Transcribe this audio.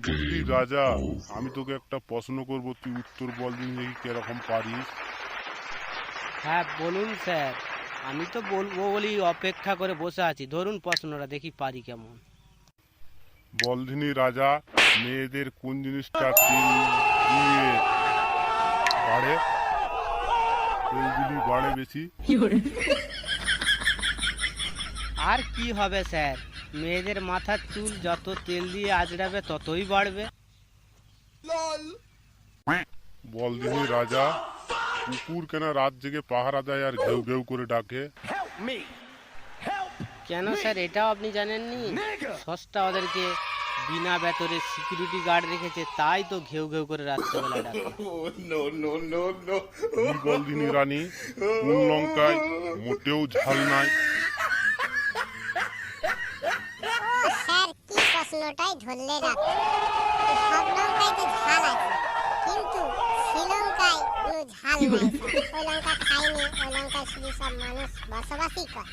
বুঝলি রাজা, আমি তোকে একটা প্রশ্ন করব, তুই উত্তর বল দিন দেখি কিরকম পারিস। হ্যাঁ বলুন স্যার, আমি তো বলবো বলেই অপেক্ষা করে বসে আছি। ধরুন প্রশ্নটা, দেখি পারি কেমন। বল দিনি রাজা, মেয়েদের কোন জিনিসটা তেল দিয়ে বাড়ে, তেলগুলি বাড়ে বেশি? আর কি হবে স্যার, মেয়েদের মাথার চুল যত তেল দিয়ে আঁচড়াবে ততই বাড়বে। বল দিনি রাজা, কুকুর কেন রাত জেগে পাহারা দেয় আর ঘেউ ঘেউ করে ডাকে? কেন স্যার, এটাও আপনি জানেননি? সস্তা ওদেরকে বিনা বেতনে সিকিউরিটি গার্ড রেখেছে, তাই তো ঘেউ ঘেউ করে রাত্রেবেলা ডাকে। কি বল দিনি রানী, কোন লঙ্কায় মোটেও ঝাল নাই? স্যার কি প্রশ্নটাই ধরলে রাখো। সব লঙ্কায় তো ঝাল আছে, কিন্তু শ্রীলঙ্কায় কোনো ঝাল নেই স্যার। ওই লঙ্কা খায়নি, ওই লঙ্কায় শুধু সব মানুষ বসবাসই করে।